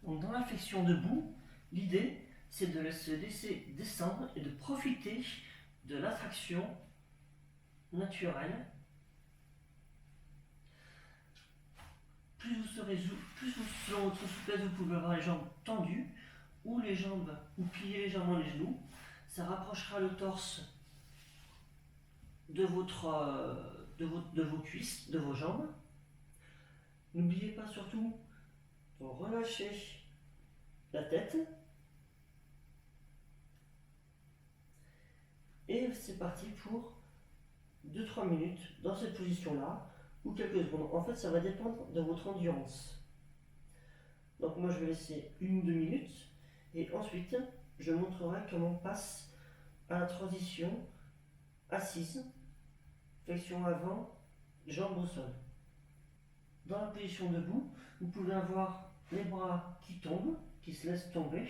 Donc dans la flexion debout, l'idée c'est de se laisser descendre et de profiter de l'attraction naturelle. Plus vous serez selon votre souplesse, vous pouvez avoir les jambes tendues ou plier légèrement les genoux. Ça rapprochera le torse de vos cuisses, de vos jambes. N'oubliez pas surtout de relâcher la tête. Et c'est parti pour 2-3 minutes dans cette position-là, ou quelques secondes. En fait, ça va dépendre de votre endurance. Donc moi, je vais laisser 1 ou 2 minutes, et ensuite, je montrerai comment on passe à la transition assise, flexion avant, jambes au sol. Dans la position debout, vous pouvez avoir les bras qui tombent, qui se laissent tomber,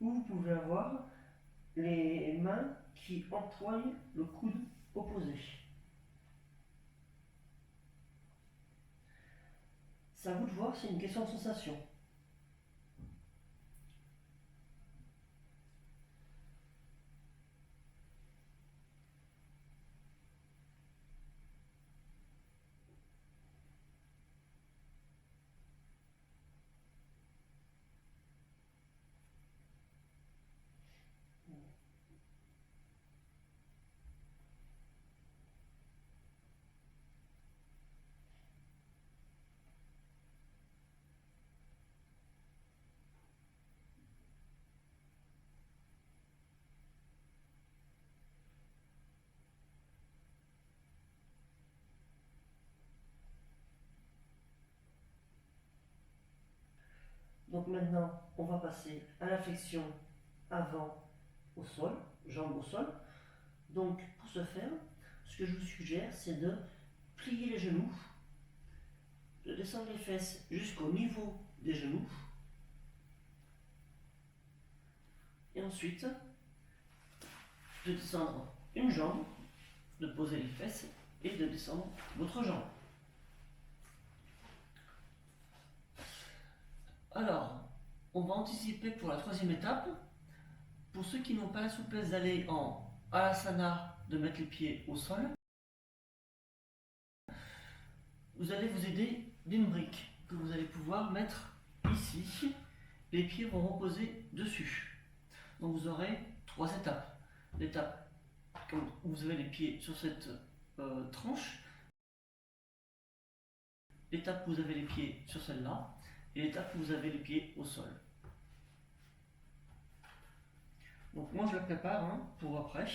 ou vous pouvez avoir les mains qui empoignent le coude opposé. C'est à vous de voir, c'est une question de sensation. Donc maintenant, on va passer à la flexion avant au sol, jambes au sol. Donc pour ce faire, ce que je vous suggère, c'est de plier les genoux, de descendre les fesses jusqu'au niveau des genoux, et ensuite de descendre une jambe, de poser les fesses et de descendre l'autre jambe. Alors, on va anticiper pour la troisième étape. Pour ceux qui n'ont pas la souplesse d'aller en Alasana, de mettre les pieds au sol, vous allez vous aider d'une brique que vous allez pouvoir mettre ici. Les pieds vont reposer dessus. Donc vous aurez 3 étapes. L'étape où vous avez les pieds sur cette tranche, l'étape où vous avez les pieds sur celle-là, et l'étape où vous avez les pieds au sol. Donc moi je le prépare pour après,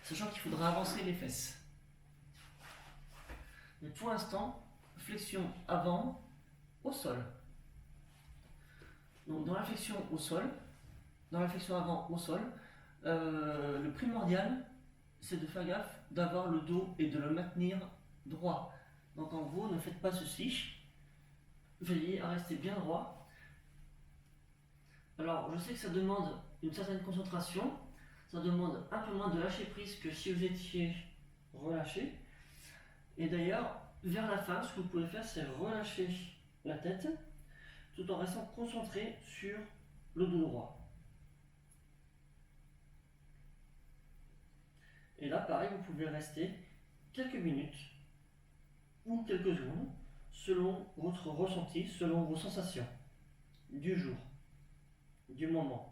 sachant qu'il faudra avancer les fesses. Mais pour l'instant, flexion avant au sol. Donc dans la flexion au sol, dans la flexion avant au sol, le primordial c'est de faire gaffe d'avoir le dos et de le maintenir droit. Donc en gros, ne faites pas ceci, veillez à rester bien droit. Alors je sais que ça demande une certaine concentration, ça demande un peu moins de lâcher prise que si vous étiez relâché. Et d'ailleurs, vers la fin, ce que vous pouvez faire, c'est relâcher la tête tout en restant concentré sur le dos droit. Et là, pareil, vous pouvez rester quelques minutes ou quelques secondes selon votre ressenti, selon vos sensations du jour, du moment.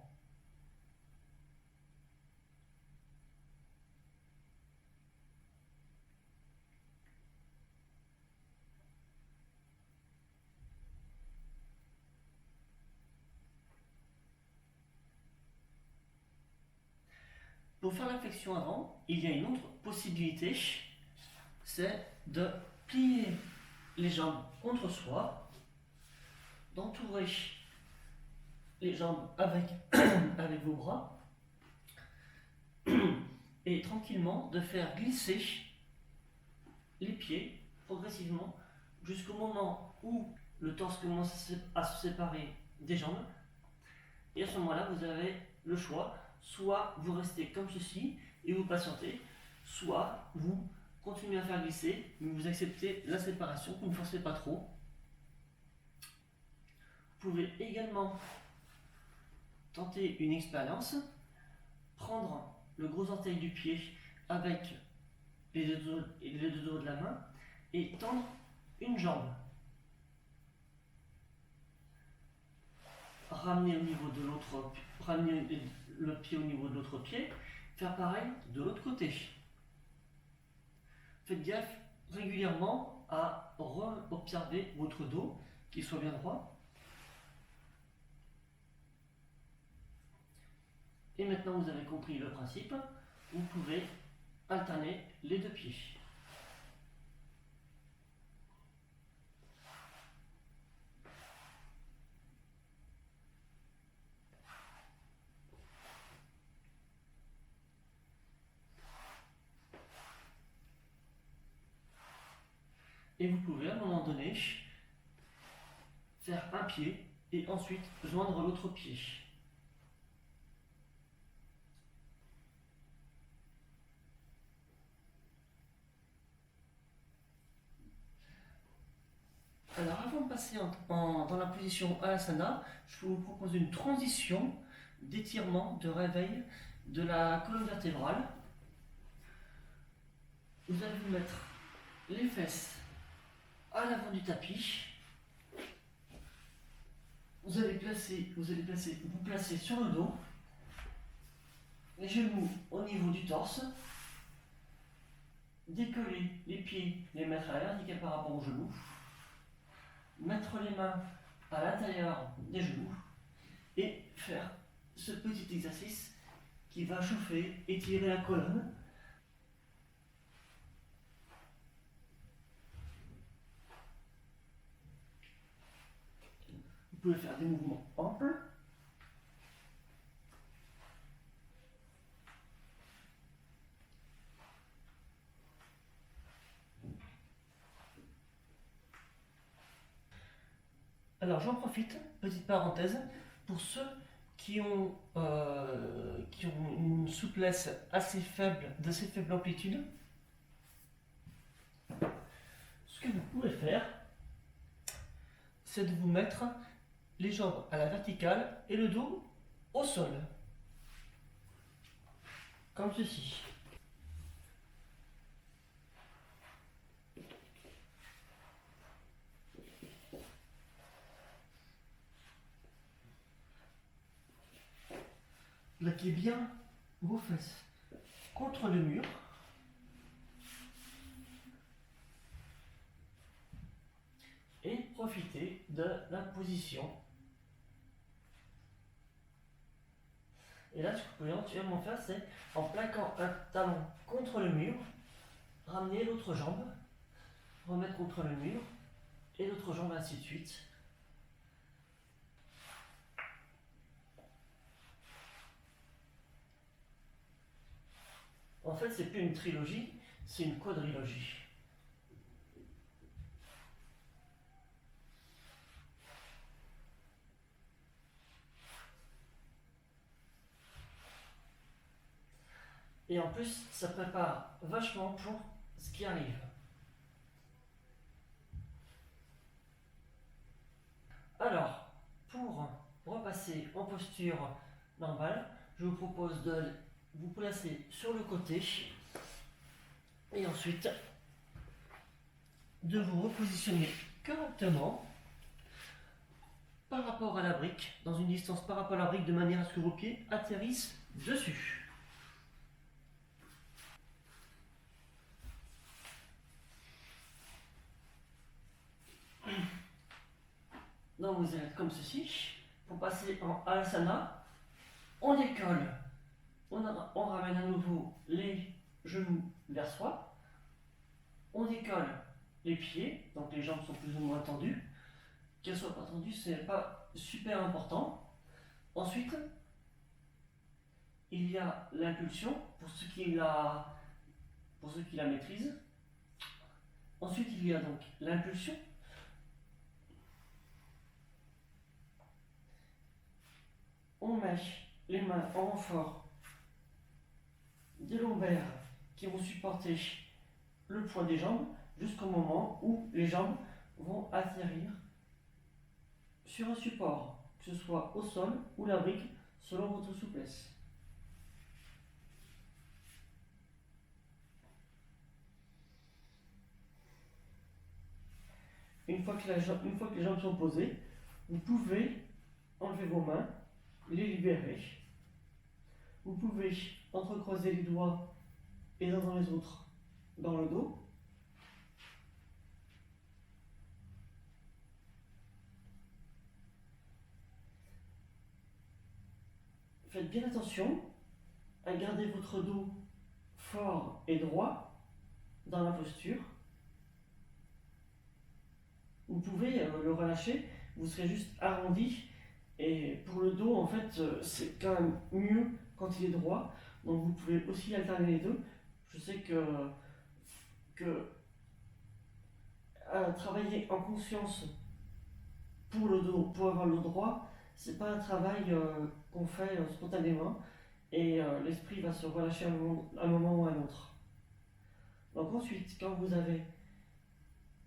Pour faire la flexion avant, il y a une autre possibilité, c'est de plier les jambes contre soi, d'entourer les jambes avec, avec vos bras, et tranquillement de faire glisser les pieds progressivement jusqu'au moment où le torse commence à se séparer des jambes. Et à ce moment-là, vous avez le choix, soit vous restez comme ceci et vous patientez, soit vous continuez à faire glisser, mais vous acceptez la séparation, vous ne forcez pas trop. Vous pouvez également tenter une expérience, prendre le gros orteil du pied avec les deux doigts de la main et tendre une jambe. Ramener au niveau de l'autre, ramener le pied au niveau de l'autre pied, faire pareil de l'autre côté. Faites gaffe régulièrement à observer votre dos, qu'il soit bien droit. Et maintenant vous avez compris le principe, vous pouvez alterner les deux pieds. Et vous pouvez à un moment donné faire un pied et ensuite joindre l'autre pied. Alors avant de passer dans la position Alasana, je vais vous proposer une transition d'étirement, de réveil de la colonne vertébrale. Vous allez vous mettre les fesses à l'avant du tapis. Vous allez vous placer sur le dos, les genoux au niveau du torse, décoller les pieds, les mettre à la verticale par rapport aux genoux, mettre les mains à l'intérieur des genoux et faire ce petit exercice qui va chauffer, étirer la colonne. Vous pouvez faire des mouvements amples. Alors j'en profite, petite parenthèse, pour ceux qui ont une souplesse assez faible, d'assez faible amplitude, ce que vous pouvez faire, c'est de vous mettre les jambes à la verticale et le dos au sol, comme ceci. Plaquez bien vos fesses contre le mur. Et profitez de la position. Et là, ce que vous pouvez éventuellement faire, c'est en plaquant un talon contre le mur, ramener l'autre jambe, remettre contre le mur, et l'autre jambe, ainsi de suite. En fait, c'est plus une trilogie, c'est une quadrilogie. Et en plus, ça prépare vachement pour ce qui arrive. Alors, pour repasser en posture normale, je vous propose de vous placer sur le côté et ensuite de vous repositionner correctement par rapport à la brique, dans une distance par rapport à la brique, de manière à ce que vos pieds atterrissent dessus. Donc vous allez être comme ceci. Pour passer en Alasana, on décolle, on ramène à nouveau les genoux vers soi, on décolle les pieds, donc les jambes sont plus ou moins tendues. Qu'elles soient pas tendues, c'est pas super important. Ensuite, il y a l'impulsion pour ceux qui la maîtrisent. Ensuite, il y a donc l'impulsion. On met les mains en renfort des lombaires qui vont supporter le poids des jambes jusqu'au moment où les jambes vont atterrir sur un support, que ce soit au sol ou la brique, selon votre souplesse. Une fois que les jambes sont posées, vous pouvez enlever vos mains, les libérer. Vous pouvez entrecroiser les doigts les uns dans les autres dans le dos. Faites bien attention à garder votre dos fort et droit dans la posture. Vous pouvez le relâcher, vous serez juste arrondi. Et pour le dos, en fait, c'est quand même mieux quand il est droit. Donc vous pouvez aussi alterner les deux. Je sais que travailler en conscience pour le dos, pour avoir le dos droit, c'est pas un travail qu'on fait spontanément. Et l'esprit va se relâcher à un moment ou à un autre. Donc ensuite, quand vous avez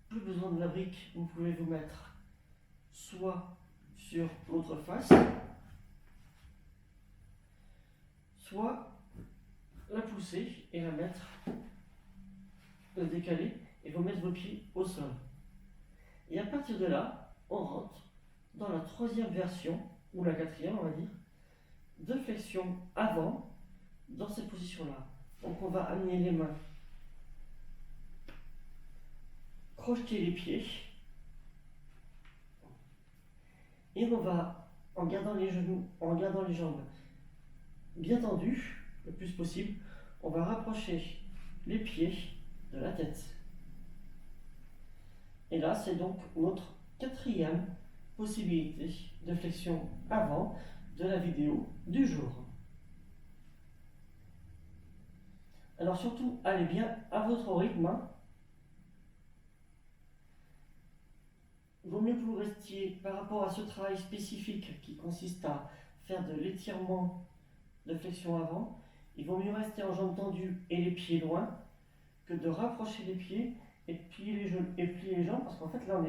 plus besoin de la brique, vous pouvez vous mettre soit sur l'autre face, soit la pousser et la mettre, la décaler et vous mettre vos pieds au sol. Et à partir de là, on rentre dans la troisième version, ou la quatrième on va dire, de flexion avant dans cette position-là. Donc on va amener les mains, crocheter les pieds, et on va, en gardant les genoux, en gardant les jambes bien tendues, le plus possible, on va rapprocher les pieds de la tête. Et là, c'est donc notre quatrième possibilité de flexion avant de la vidéo du jour. Alors surtout, allez bien à votre rythme. Vaut mieux que vous restiez par rapport à ce travail spécifique qui consiste à faire de l'étirement de flexion avant. Il vaut mieux rester en jambes tendues et les pieds loin que de rapprocher les pieds et de plier les genoux et plier les jambes, parce qu'en fait là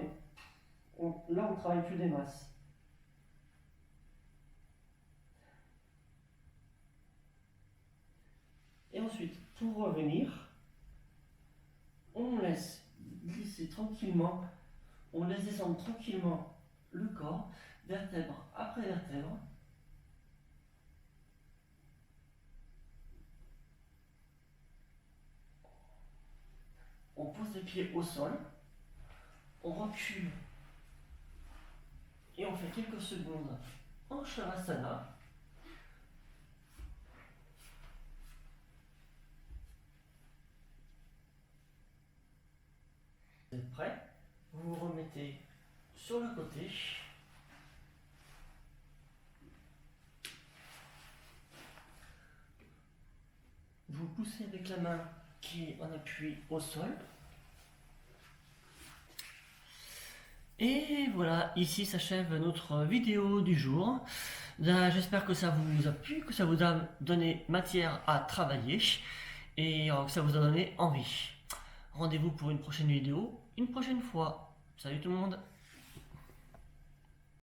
on ne travaille plus des masses. Et ensuite, pour revenir, on laisse glisser tranquillement, on laisse descendre tranquillement le corps, vertèbre après vertèbre. On pose les pieds au sol, on recule et on fait quelques secondes en Shavasana. Vous êtes prêts? Vous vous remettez sur le côté. Vous poussez avec la main qui est en appui au sol. Et voilà, ici s'achève notre vidéo du jour. J'espère que ça vous a plu, que ça vous a donné matière à travailler et que ça vous a donné envie. Rendez-vous pour une prochaine vidéo, une prochaine fois. Salut tout le monde!